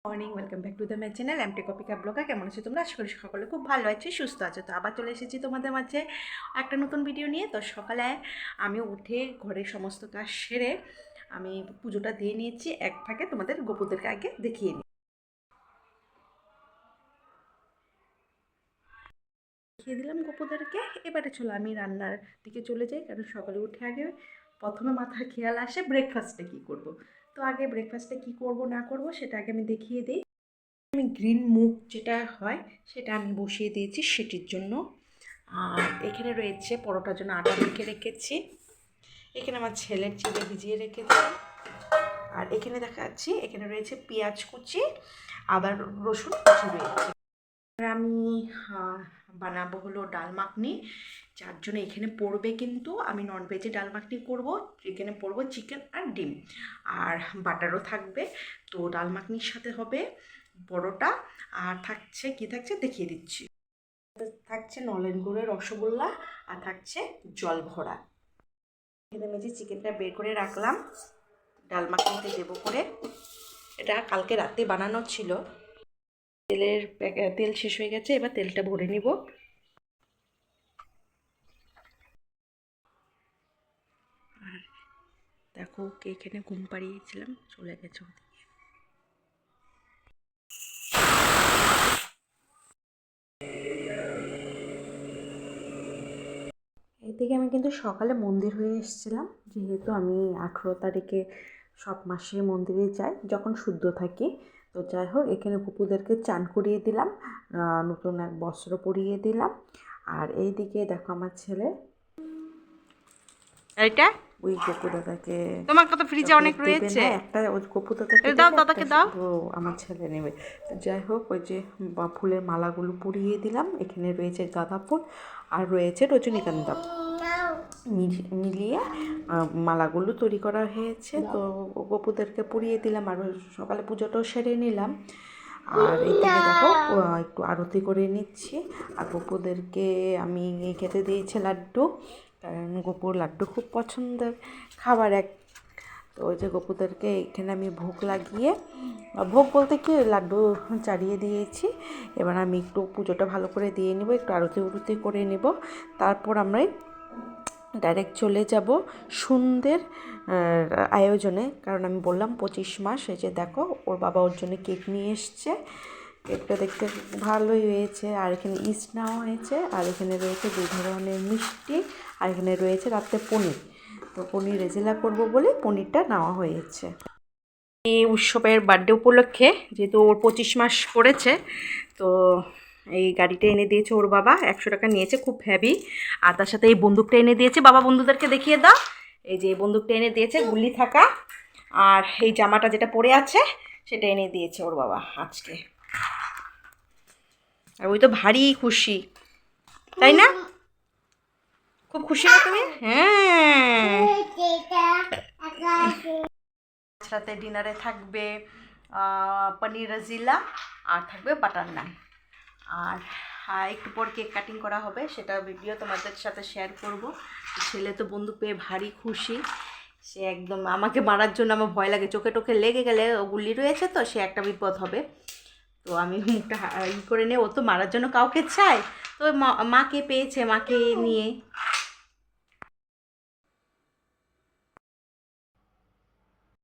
Morning, welcome back to the my channel এমটি কপিকা blogger. কেমন আছো তোমরা? আশা করি সকলে খুব ভালো আছে, সুস্থ আছো। তো আবার চলে এসেছি তোমাদের মাঝে একটা নতুন ভিডিও নিয়ে। তো সকালে আমি উঠে ঘরের সমস্ত কাজ সেরে আমি পুজোটা দিয়ে নিয়েছি। এক ফাঁকে তোমাদের গোপুদেরকে আগে দেখিয়ে দিলাম গোপুদেরকে। এবারে চলো আমি রান্নার দিকে চলে যাই, কারণ সকালে উঠে আগে প্রথমে মাথার খেয়াল আসে ব্রেকফাস্টে কী করব। তো আগে ব্রেকফাস্টে কী করব না করব সেটা আগে আমি দেখিয়ে দিই। আমি গ্রিন মুগ যেটা হয় সেটা আমি বসিয়ে দিয়েছি সেটির জন্য। আর এখানে রয়েছে পরোটার জন্য আটা মেখে রেখেছি। এখানে আমার ছেলের চিড়ে ভিজিয়ে রেখেছি। আর এখানে দেখা যাচ্ছে এখানে রয়েছে পেঁয়াজ কুচি, আদা রসুন কুচি রয়েছে। আর আমি বানাবো হলো ডাল মাখনি। যার জন্য এখানে পড়বে, কিন্তু আমি ননভেজে ডাল মাখনি করবো। এখানে পড়বো চিকেন আর ডিম, আর বাটারও থাকবে। তো ডাল মাখনির সাথে হবে পরোটা, আর থাকছে কি থাকছে দেখিয়ে দিচ্ছি। থাকছে নলেন গুড়ের রসগোল্লা, আর থাকছে জল ভরা। এখানে আমি যে চিকেনটা বের করে রাখলাম ডাল মাখনিতে দেবো করে। এটা কালকে রাতে বানানো ছিল। তেল শেষ হয়ে গেছে, এবার তেলটা ভরে নিব। আর দেখো ওকে এখানে ঘুম পাড়িয়েছিলাম, চলে গেছে ওদিকে। এদিকে আমি কিন্তু সকালে মন্দির হয়ে এসেছিলাম, যেহেতু আমি 18 তারিখে সব মাসে মন্দিরে যাই যখন শুদ্ধ থাকি। তো যাই হোক, এখানে পুপুদেরকে চান করিয়ে দিলাম, নতুন এক বস্ত্র পরিয়ে দিলাম। আর এই দিকে দেখো আমার ছেলে, এইটা ওই গপু দাদাকে, তোমার কত ফ্রিজে অনেক রয়েছে, একটা ওই গপু দাদাকে দাও, দাদাকে দাও, আমার ছেলে নেবে। তো যাই হোক, ওই যে ফুলের মালাগুলো পরিয়ে দিলাম। এখানে রয়েছে গাঁদা ফুল আর রয়েছে রজনীগন্ধা, মিলিয়ে মালাগুলো তৈরি করা হয়েছে। তো গপুদেরকে পরিয়ে দিলাম, আর সকালে পুজোটাও সেরে নিলাম। আর এদিকে দেখো একটু আরতি করে নিচ্ছি। আর গপুদেরকে আমি খেতে দিয়েছি লাড্ডু, কারণ গপুর লাড্ডু খুব পছন্দের খাবার এক। তো ওই যে গপুদেরকে এখানে আমি ভোগ লাগিয়ে, ভোগ বলতে কি লাড্ডু চাড়িয়ে দিয়েছি। এবার আমি একটু পুজোটা ভালো করে দিয়ে নিব, একটু আরতি উরতি করে নিব। তারপর আমরা ডাইরেক্ট চলে যাব সন্ধ্যের আয়োজনে, কারণ আমি বললাম 25 মাস। এই যে দেখো ওর বাবা ওর জন্য কেক নিয়ে এসছে। কেকটা দেখতে ভালোই হয়েছে। আর এখানে ইস্ট নেওয়া হয়েছে, আর এখানে রয়েছে 2 ধরনের মিষ্টি, আর এখানে রয়েছে রাত্রে পনির। তো পনির রেজেলা করব বলে পনিরটা নেওয়া হয়েছে। এই উৎসবের বার্থডে উপলক্ষে, যেহেতু ওর 25 মাস পড়েছে, তো এই গাড়িটা এনে দিয়েছে ওর বাবা। 100 টাকা নিয়েছে, খুব হেভি। আর তার সাথে এই বন্দুকটা এনে দিয়েছে। বাবা বন্ধুদেরকে দেখিয়ে দাও। এই যে এই বন্দুকটা এনে দিয়েছে গুলি থাকা। আর এই জামাটা যেটা পরে আছে সেটা এনে দিয়েছে ওর বাবা আজকে। আর ওই তো ভারী খুশি, তাই না? খুব খুশি না তুমি? হ্যাঁ। রাতে ডিনারে থাকবে পনির রাজিলা, আর থাকবে বাটার নান। আর একটু পর কেক কাটিং করা হবে, সেটা ভিডিও তোমাদের সাথে শেয়ার করব। ছেলে তো বন্ধু পেয়ে ভারী খুশি। সে একদম আমাকে মারার জন্য, আমার ভয় লাগে, চোখে টোকে লেগে গেলে গুলি রয়েছে, তো সে একটা বিপদ হবে। তো আমি মুখটা করে নিয়ে, ও তো মারার জন্য কাউকে চায়। তো মাকে পেয়েছে, মাকে নিয়ে